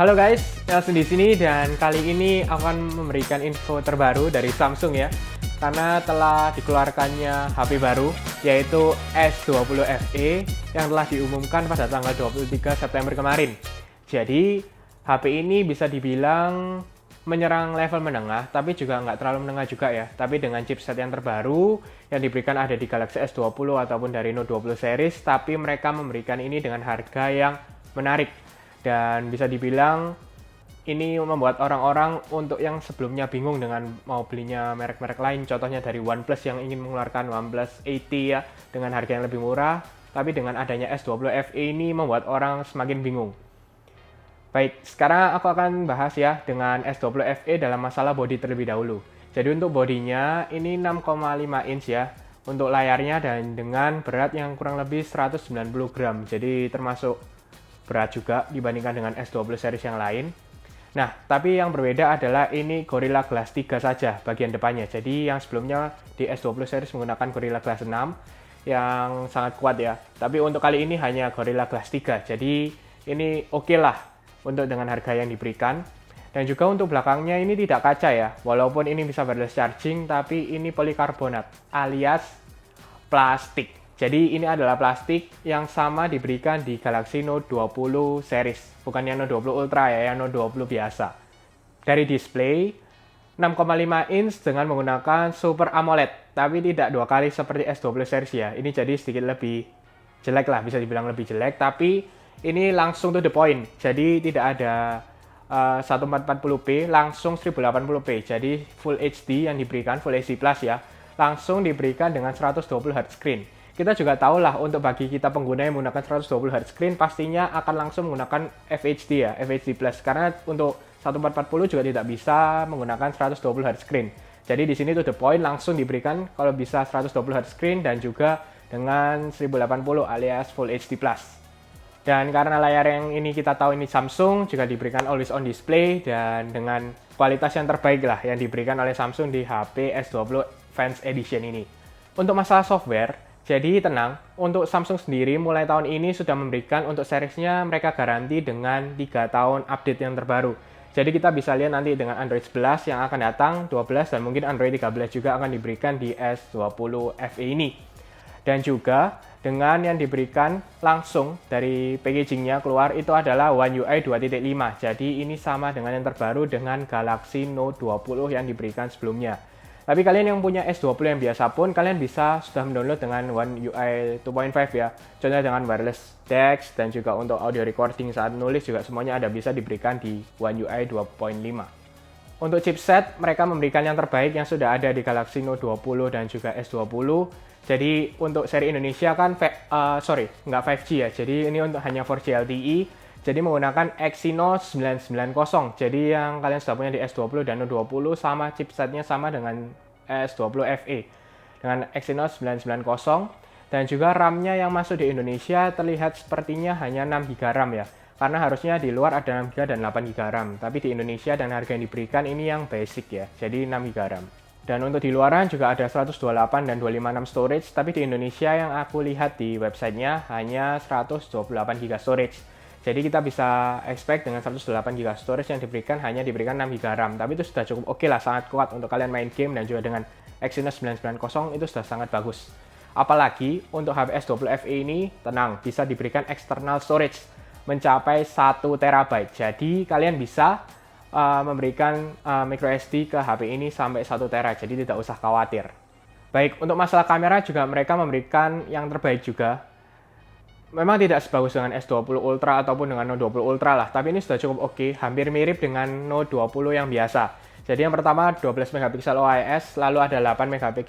Halo guys, Nelson di sini dan kali ini akan memberikan info terbaru dari Samsung ya. Karena telah dikeluarkannya HP baru yaitu S20 FE yang telah diumumkan pada tanggal 23 September kemarin. Jadi HP ini bisa dibilang menyerang level menengah, tapi juga nggak terlalu menengah juga ya. Tapi dengan chipset yang terbaru yang diberikan ada di Galaxy S20 ataupun dari Note 20 series, tapi mereka memberikan ini dengan harga yang menarik. Dan bisa dibilang ini membuat orang-orang untuk yang sebelumnya bingung dengan mau belinya merek-merek lain, contohnya dari OnePlus yang ingin mengeluarkan OnePlus 80 ya dengan harga yang lebih murah, tapi dengan adanya S20 FE ini membuat orang semakin bingung. Baik, sekarang aku akan bahas ya dengan S20 FE dalam masalah bodi terlebih dahulu. Jadi untuk bodinya ini 6,5 inch ya untuk layarnya dan dengan berat yang kurang lebih 190 gram. Jadi termasuk berat juga dibandingkan dengan S20 series yang lain. Nah, tapi yang berbeda adalah ini Gorilla Glass 3 saja bagian depannya. Jadi yang sebelumnya di S20 series menggunakan Gorilla Glass 6 yang sangat kuat ya. Tapi untuk kali ini hanya Gorilla Glass 3. Jadi ini oke lah untuk dengan harga yang diberikan. Dan juga untuk belakangnya ini tidak kaca ya. Walaupun ini bisa wireless charging, tapi ini polikarbonat alias plastik. Jadi ini adalah plastik yang sama diberikan di Galaxy Note 20 series. Bukan yang Note 20 Ultra ya, yang Note 20 biasa. Dari display, 6,5 inch dengan menggunakan Super AMOLED. Tapi tidak dua kali seperti S20 series ya. Ini jadi sedikit lebih jelek lah, bisa dibilang lebih jelek. Tapi ini langsung to the point. Jadi tidak ada 1440p, langsung 1080p. Jadi Full HD yang diberikan, Full HD Plus ya. Langsung diberikan dengan 120 Hz screen. Kita juga tahu lah untuk bagi kita pengguna yang menggunakan 120 Hz screen pastinya akan langsung menggunakan FHD ya, FHD Plus. Karena untuk 1440 juga tidak bisa menggunakan 120 Hz screen. Jadi di sini to the point langsung diberikan kalau bisa 120 Hz screen dan juga dengan 1080 alias Full HD Plus. Dan karena layar yang ini kita tahu ini Samsung juga diberikan always on display dan dengan kualitas yang terbaik lah yang diberikan oleh Samsung di HP S20 Fans Edition ini. Untuk masalah software, jadi tenang, untuk Samsung sendiri mulai tahun ini sudah memberikan untuk seriesnya mereka garansi dengan 3 tahun update yang terbaru. Jadi kita bisa lihat nanti dengan Android 11 yang akan datang, 12 dan mungkin Android 13 juga akan diberikan di S20 FE ini. Dan juga dengan yang diberikan langsung dari packagingnya keluar itu adalah One UI 2.5. Jadi ini sama dengan yang terbaru dengan Galaxy Note 20 yang diberikan sebelumnya. Tapi kalian yang punya S20 yang biasa pun, kalian bisa sudah mendownload dengan One UI 2.5 ya. Contohnya dengan wireless DeX dan juga untuk audio recording saat nulis juga semuanya ada bisa diberikan di One UI 2.5. Untuk chipset, mereka memberikan yang terbaik yang sudah ada di Galaxy Note 20 dan juga S20. Jadi untuk seri Indonesia kan, nggak 5G ya. Jadi ini untuk hanya 4G LTE. Jadi menggunakan Exynos 990. Jadi yang kalian sudah punya di S20 dan Note 20 sama chipsetnya sama dengan S20 FE. Dengan Exynos 990. Dan juga RAM-nya yang masuk di Indonesia terlihat sepertinya hanya 6 GB RAM ya. Karena harusnya di luar ada 6 GB dan 8 GB RAM. Tapi di Indonesia dan harga yang diberikan ini yang basic ya. Jadi 6 GB RAM. Dan untuk di luaran juga ada 128 dan 256 storage. Tapi di Indonesia yang aku lihat di websitenya hanya 128 GB storage. Jadi kita bisa expect dengan 128 GB storage yang diberikan hanya diberikan 6 GB RAM. Tapi itu sudah cukup oke lah, sangat kuat untuk kalian main game dan juga dengan Exynos 990 itu sudah sangat bagus. Apalagi untuk HP S20 FE ini tenang, bisa diberikan external storage mencapai 1 TB. Jadi kalian bisa memberikan microSD ke HP ini sampai 1 TB. Jadi tidak usah khawatir. Baik, untuk masalah kamera juga mereka memberikan yang terbaik juga. Memang tidak sebagus dengan S20 Ultra ataupun dengan Note 20 Ultra lah, tapi ini sudah cukup oke, hampir mirip dengan Note 20 yang biasa. Jadi yang pertama 12 MP OIS, lalu ada 8 MP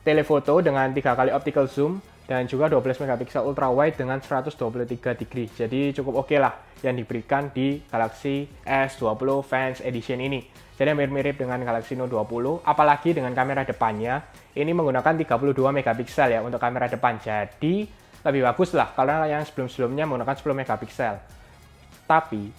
telefoto dengan 3 kali optical zoom, dan juga 12 MP ultra wide dengan 123 degree. Jadi cukup oke lah yang diberikan di Galaxy S20 Fans Edition ini. Jadi mirip-mirip dengan Galaxy Note 20, apalagi dengan kamera depannya, ini menggunakan 32 MP ya untuk kamera depan. Jadi lebih bagus lah karena yang sebelum-sebelumnya menggunakan 10 MP. Tapi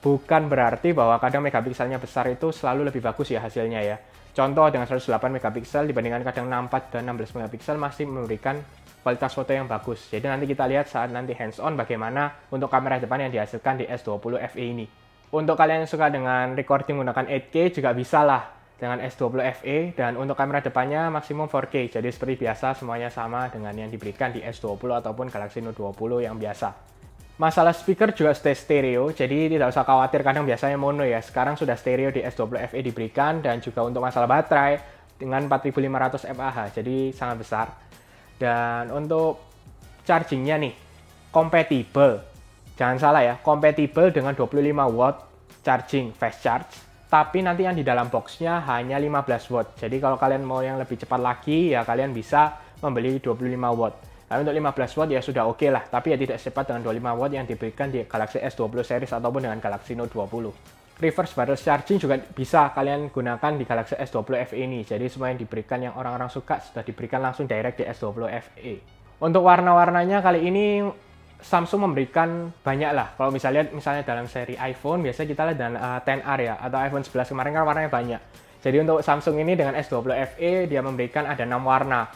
bukan berarti bahwa kadang megapikselnya besar itu selalu lebih bagus ya hasilnya ya. Contoh dengan 108 MP dibandingkan kadang 64 dan 16 MP masih memberikan kualitas foto yang bagus. Jadi nanti kita lihat saat nanti hands-on bagaimana untuk kamera depan yang dihasilkan di S20 FE ini. Untuk kalian yang suka dengan recording menggunakan 8K juga bisa lah dengan S20 FE, dan untuk kamera depannya maksimum 4K. Jadi seperti biasa semuanya sama dengan yang diberikan di S20 ataupun Galaxy Note 20 yang biasa. Masalah speaker juga stay stereo, jadi tidak usah khawatir, kadang biasanya mono ya. Sekarang sudah stereo di S20 FE diberikan, dan juga untuk masalah baterai dengan 4500 mAh, jadi sangat besar. Dan untuk chargingnya nih, kompatibel. Jangan salah ya, kompatibel dengan 25 watt charging fast charge, tapi nanti yang di dalam boxnya hanya 15 watt. Jadi kalau kalian mau yang lebih cepat lagi, ya kalian bisa membeli 25 watt. Nah, untuk 15 watt ya sudah oke lah, tapi ya tidak secepat dengan 25 watt yang diberikan di Galaxy S20 series ataupun dengan Galaxy Note 20. Reverse wireless charging juga bisa kalian gunakan di Galaxy S20 FE ini. Jadi semua yang diberikan yang orang-orang suka sudah diberikan langsung direct di S20 FE. Untuk warna-warnanya kali ini Samsung memberikan banyak lah. Kalau misalnya dalam seri iPhone, biasanya kita lihat dengan XR ya, atau iPhone 11 kemarin kan warnanya banyak. Jadi untuk Samsung ini dengan S20 FE, dia memberikan ada 6 warna.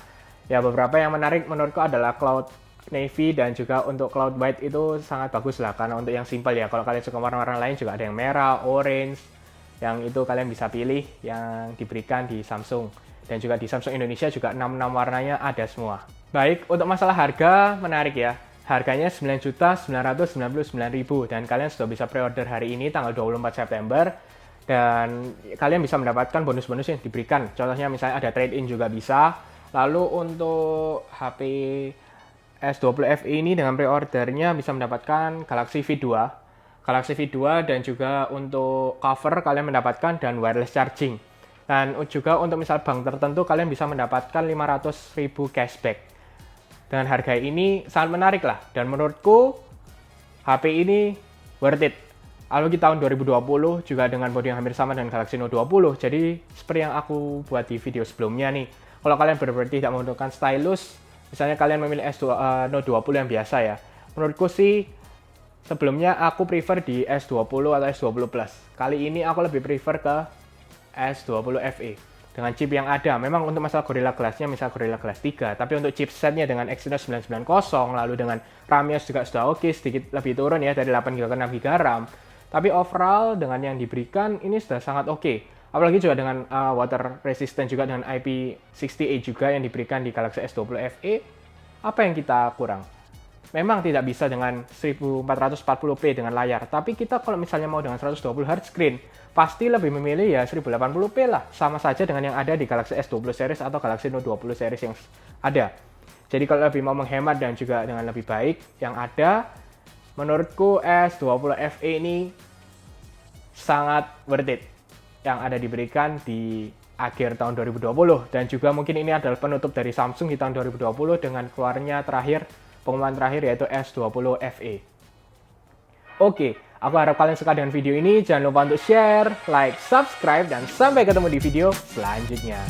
Ya, beberapa yang menarik menurutku adalah Cloud Navy dan juga untuk Cloud White itu sangat bagus lah, karena untuk yang simple ya. Kalau kalian suka warna-warna lain juga ada yang merah, orange, yang itu kalian bisa pilih yang diberikan di Samsung. Dan juga di Samsung Indonesia juga 6 warnanya ada semua. Baik, untuk masalah harga menarik ya. Harganya 9.999.000 dan kalian sudah bisa pre-order hari ini tanggal 24 September, dan kalian bisa mendapatkan bonus-bonus yang diberikan. Contohnya misalnya ada trade-in juga bisa. Lalu untuk HP S20 FE ini dengan pre-ordernya bisa mendapatkan Galaxy V2 dan juga untuk cover kalian mendapatkan dan wireless charging. Dan juga untuk misal bank tertentu kalian bisa mendapatkan 500.000 cashback. Dengan harga ini sangat menarik lah, dan menurutku HP ini worth it. Apalagi tahun 2020 juga dengan bodi yang hampir sama dengan Galaxy Note 20. Jadi seperti yang aku buat di video sebelumnya nih, kalau kalian benar-benar tidak membutuhkan stylus, misalnya kalian memilih Note 20 yang biasa ya, menurutku sih sebelumnya aku prefer di S20 atau S20 Plus. Kali ini aku lebih prefer ke S20 FE. Dengan chip yang ada, memang untuk masalah Gorilla Glass-nya misal Gorilla Glass 3, tapi untuk chipsetnya dengan Exynos 990, lalu dengan RAM-nya juga sudah oke, sedikit lebih turun ya dari 8GB ke 6GB RAM. Tapi overall dengan yang diberikan ini sudah sangat oke. Apalagi juga dengan water resistant juga dengan IP68 juga yang diberikan di Galaxy S20 FE. Apa yang kita kurang? Memang tidak bisa dengan 1440p dengan layar, tapi kita kalau misalnya mau dengan 120Hz screen, pasti lebih memilih ya 1080p lah, sama saja dengan yang ada di Galaxy S20 series atau Galaxy Note 20 series yang ada. Jadi kalau lebih mau menghemat dan juga dengan lebih baik yang ada, menurutku S20 FE ini sangat worth it yang ada diberikan di akhir tahun 2020, dan juga mungkin ini adalah penutup dari Samsung di tahun 2020 dengan keluarnya pengumuman terakhir yaitu S20 FE. Oke, aku harap kalian suka dengan video ini. Jangan lupa untuk share, like, subscribe, dan sampai ketemu di video selanjutnya.